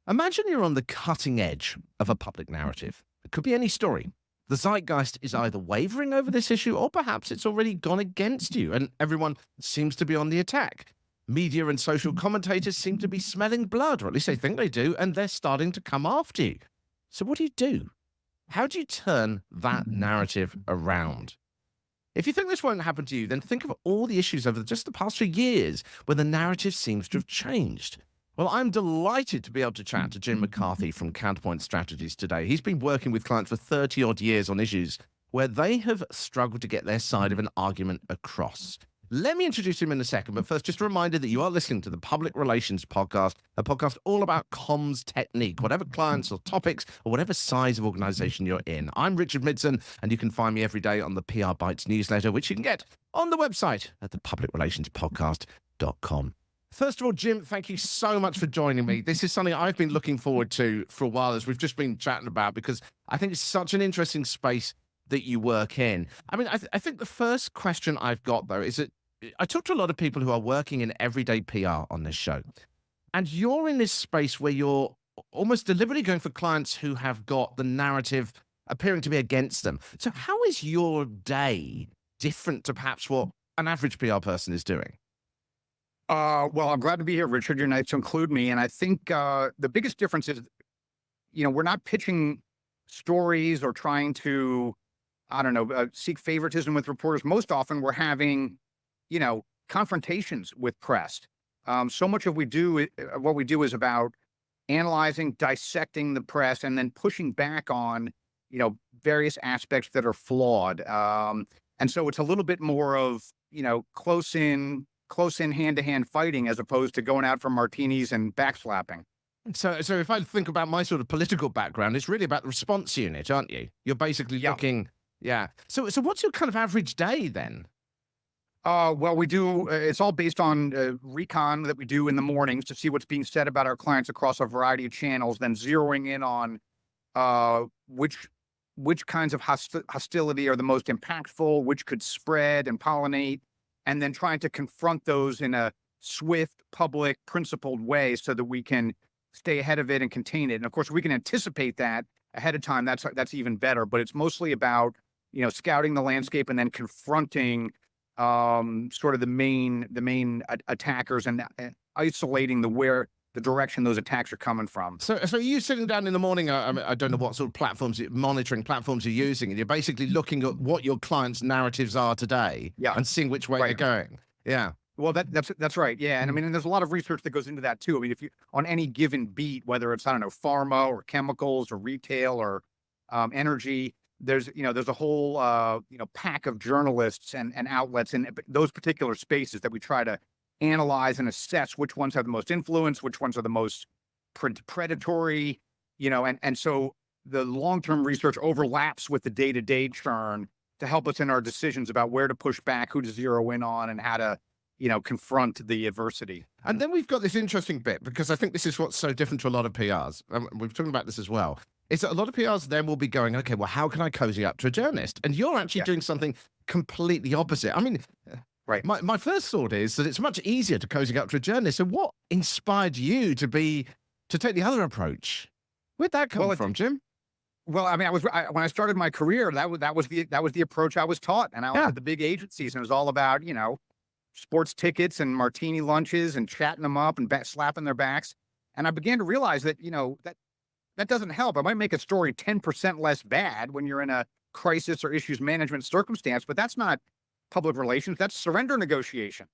Imagine you're on the cutting edge of a public narrative. It could be any story. The zeitgeist is either wavering over this issue or perhaps it's already gone against you and everyone seems to be on the attack. Media and social commentators seem to be smelling blood, or at least they think they do, and they're starting to come after you. So, what do you do? How do you turn that narrative around? If you think this won't happen to you, then think of all the issues over just the past few years where the narrative seems to have changed. Well, I'm delighted to be able to chat to Jim McCarthy from Counterpoint Strategies today. He's been working with clients for 30 odd years on issues where they have struggled to get their side of an argument across. Let me introduce him in a second, but first, just a reminder that you are listening to the Public Relations Podcast, a podcast all about comms technique, whatever clients or topics or whatever size of organization you're in. I'm Richard Midson, and you can find me every day on the PR Bytes newsletter, which you can get on the website at thepublicrelationspodcast.com. First of all, Jim, thank you so much for joining me. This is something I've been looking forward to for a while, as we've just been chatting about, because I think it's such an interesting space that you work in. I mean, I think the first question I've got, though, is that I talk to a lot of people who are working in everyday PR on this show, and you're in this space where you're almost deliberately going for clients who have got the narrative appearing to be against them. So how is your day different to perhaps what an average PR person is doing? Well, I'm glad to be here, Richard. You're nice to include me. And I think the biggest difference is, we're not pitching stories or trying to, seek favoritism with reporters. Most often we're having, confrontations with press. So much of what we do is about analyzing, dissecting the press, and then pushing back on, various aspects that are flawed. And so it's a little bit more of, close in hand-to-hand fighting as opposed to going out for martinis and backslapping. So if I think about my sort of political background, it's really about the response unit, aren't you? You're basically looking, yeah. So what's your kind of average day then? Well, we do, it's all based on recon that we do in the mornings to see what's being said about our clients across a variety of channels, then zeroing in on which kinds of hostility are the most impactful, which could spread and pollinate, and then trying to confront those in a swift, public, principled way so that we can stay ahead of it and contain it. And of course, we can anticipate that ahead of time. That's even better. But it's mostly about, scouting the landscape and then confronting sort of the main attackers and isolating the direction those attacks are coming from. So are you sitting down in the morning? I don't know what sort of monitoring platforms you're using, and you're basically looking at what your clients' narratives are today, and seeing which way they're going. Yeah. Well, that's right. Yeah, and I mean, and there's a lot of research that goes into that too. I mean, if you on any given beat, whether it's pharma or chemicals or retail or energy, there's a whole pack of journalists and outlets in those particular spaces that we try to analyze and assess which ones have the most influence, which ones are the most predatory, and so the long-term research overlaps with the day-to-day churn to help us in our decisions about where to push back, who to zero in on, and how to, confront the adversity. And then we've got this interesting bit, because I think this is what's so different to a lot of PRs. We've talked about this as well. Is that a lot of PRs then will be going, okay, well, how can I cozy up to a journalist? And you're actually doing something completely opposite. I mean, right. My first thought is that it's much easier to cozy up to a journalist. So what inspired you to take the other approach? Where'd that come from, Jim? Well, I mean, when I started my career, that was the approach I was taught, and I was at the big agencies, and it was all about sports tickets and martini lunches and chatting them up and slapping their backs. And I began to realize that that doesn't help. I might make a story 10% less bad when you're in a crisis or issues management circumstance, but that's not public relations. That's surrender negotiation.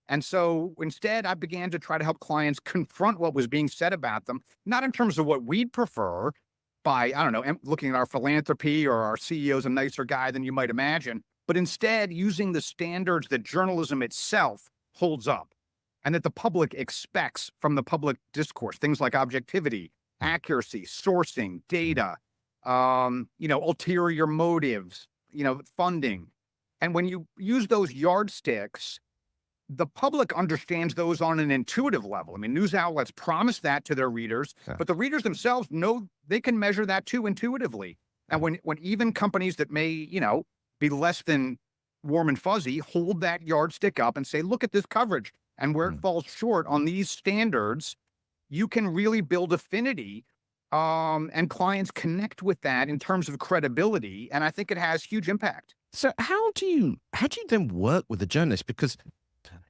And so instead, I began to try to help clients confront what was being said about them, not in terms of what we'd prefer by, looking at our philanthropy or our CEO's a nicer guy than you might imagine, but instead using the standards that journalism itself holds up and that the public expects from the public discourse, things like objectivity, accuracy, sourcing, data, ulterior motives, funding. And when you use those yardsticks, the public understands those on an intuitive level. I mean, news outlets promise that to their readers, but the readers themselves know they can measure that too intuitively. And when even companies that may, be less than warm and fuzzy hold that yardstick up and say, look at this coverage, and where it falls short on these standards, you can really build affinity, and clients connect with that in terms of credibility. And I think it has huge impact. So how do you then work with a journalist? Because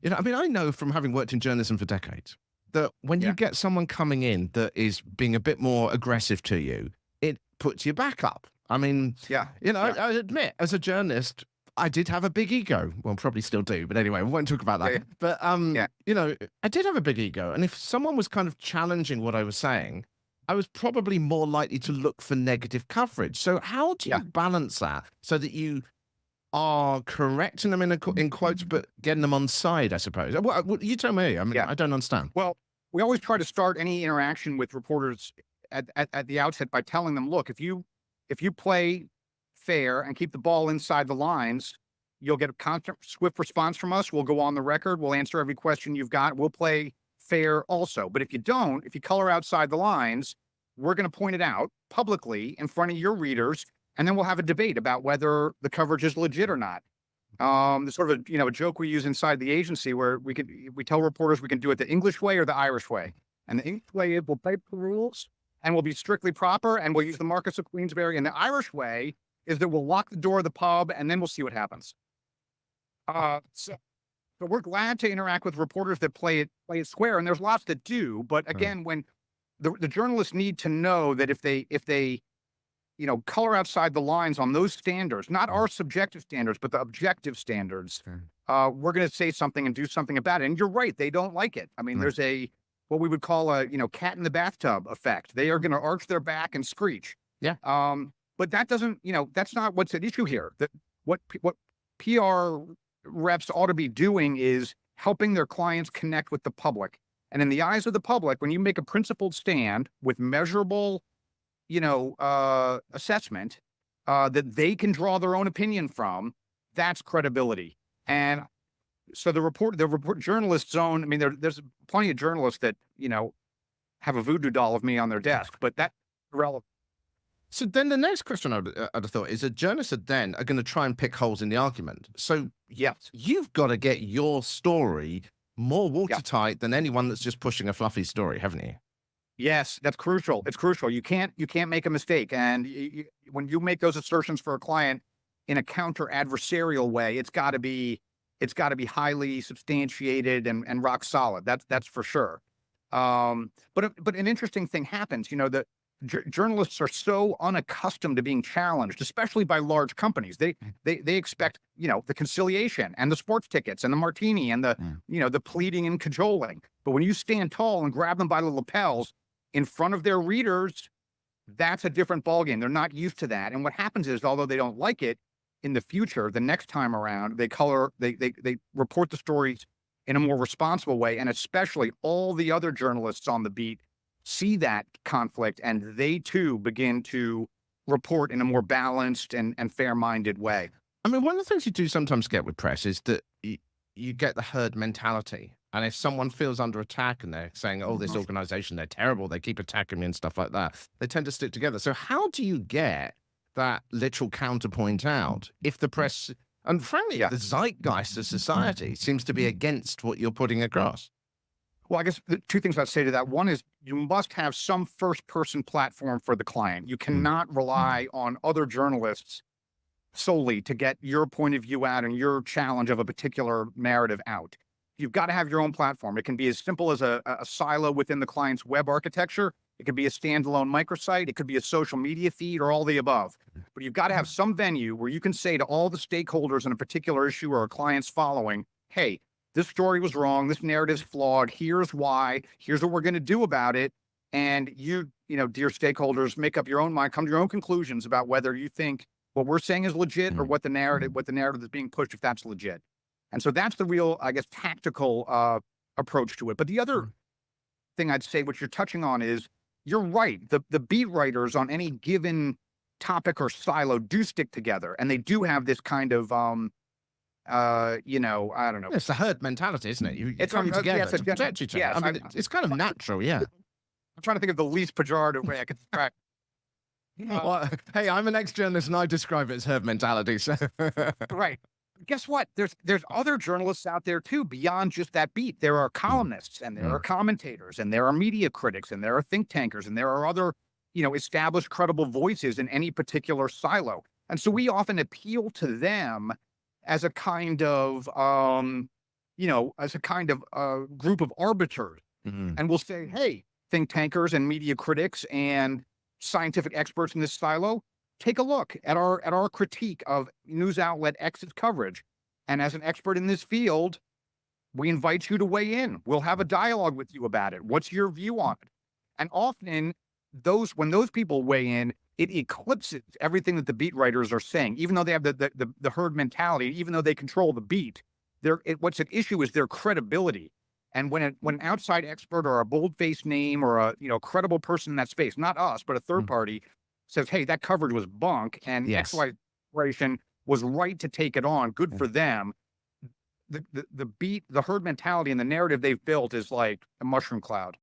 I mean, I know from having worked in journalism for decades that when you Yeah. get someone coming in that is being a bit more aggressive to you, it puts your back up. I mean, Yeah. I, Yeah. I admit, as a journalist, I did have a big ego. Well, probably still do, but anyway, we won't talk about Yeah. that. Yeah. But Yeah. I did have a big ego, and if someone was kind of challenging what I was saying, I was probably more likely to look for negative coverage. So how do Yeah. you balance that so that you are correcting them in quotes, but getting them on side, I suppose? What you tell me. I mean, Yeah. I don't understand. Well, we always try to start any interaction with reporters at the outset by telling them, look, if you play fair and keep the ball inside the lines, you'll get a constant, swift response from us. We'll go on the record. We'll answer every question you've got. We'll play fair also. But if you don't, if you color outside the lines, we're going to point it out publicly in front of your readers, and then we'll have a debate about whether the coverage is legit or not. There's sort of a joke we use inside the agency where we tell reporters we can do it the English way or the Irish way. And the English way is we'll play the rules and we'll be strictly proper and we'll use the Marcus of Queensberry. And the Irish way is that we'll lock the door of the pub and then we'll see what happens. So we're glad to interact with reporters that play it square, and there's lots that do. But again, when the journalists need to know that if they color outside the lines on those standards, not our subjective standards, but the objective standards, we're going to say something and do something about it. And you're right, they don't like it. I mean, Right. there's what we would call a cat in the bathtub effect. They are going to arch their back and screech. Yeah. But that doesn't, that's not what's at issue here. That what PR reps ought to be doing is helping their clients connect with the public. And in the eyes of the public, when you make a principled stand with measurable, assessment that they can draw their own opinion from, that's credibility. And so the report journalist zone, I mean, there's plenty of journalists that, have a voodoo doll of me on their desk, but that's relevant. So then the next question I'd have thought is, a journalist then are going to try and pick holes in the argument. So Yes. you've got to get your story more watertight than anyone that's just pushing a fluffy story, haven't you? Yes, that's crucial. It's crucial. You can't make a mistake. And when you make those assertions for a client in a counter adversarial way, it's got to be highly substantiated and rock solid. That's for sure. But an interesting thing happens. The journalists are so unaccustomed to being challenged, especially by large companies. They expect the conciliation and the sports tickets and the martini and the pleading and cajoling. But when you stand tall and grab them by the lapels in front of their readers, that's a different ballgame. They're not used to that. And what happens is, although they don't like it, in the future, the next time around, they report the stories in a more responsible way. And especially all the other journalists on the beat see that conflict, and they too begin to report in a more balanced and fair-minded way. I mean, one of the things you do sometimes get with press is that you get the herd mentality. And if someone feels under attack and they're saying, oh, this organization, they're terrible, they keep attacking me and stuff like that, they tend to stick together. So how do you get that literal counterpoint out if the press, and frankly, the zeitgeist of society seems to be against what you're putting across? Well, I guess the two things I'd say to that. One is you must have some first-person platform for the client. You cannot rely on other journalists solely to get your point of view out and your challenge of a particular narrative out. You've got to have your own platform. It can be as simple as a silo within the client's web architecture. It could be a standalone microsite. It could be a social media feed, or all the above. But you've got to have some venue where you can say to all the stakeholders in a particular issue or a client's following, hey, this story was wrong. This narrative's flawed. Here's why. Here's what we're going to do about it. And you dear stakeholders, make up your own mind, come to your own conclusions about whether you think what we're saying is legit or what the narrative is being pushed, if that's legit. And so that's the real, I guess, tactical approach to it. But the other thing I'd say, which you're touching on, is you're right. The beat writers on any given topic or silo do stick together, and they do have this kind of I don't know. It's the herd mentality, isn't it? It's coming together to protect each other. Yes, I mean, it's kind of natural, yeah. I'm trying to think of the least pejorative way I could describe. Well, hey, I'm an ex-journalist and I describe it as herd mentality. So Right. guess what? There's other journalists out there too beyond just that beat. There are Mm, columnists and there are mm, commentators and there are media critics and there are think tankers and there are other, established credible voices in any particular silo. And so we often appeal to them as a kind of group of arbiters. mm, And we'll say, hey, think tankers and media critics and scientific experts in this silo, take a look at our critique of news outlet X's coverage. And as an expert in this field, we invite you to weigh in. We'll have a dialogue with you about it. What's your view on it? And often when those people weigh in, it eclipses everything that the beat writers are saying, even though they have the herd mentality, even though they control the beat. What's at issue is their credibility. And when an outside expert or a bold-faced name or a credible person in that space, not us, but a third mm. party, says, "Hey, that coverage was bunk, and Yes. XY corporation was right to take it on. Good for them." The herd mentality and the narrative they've built is like a mushroom cloud.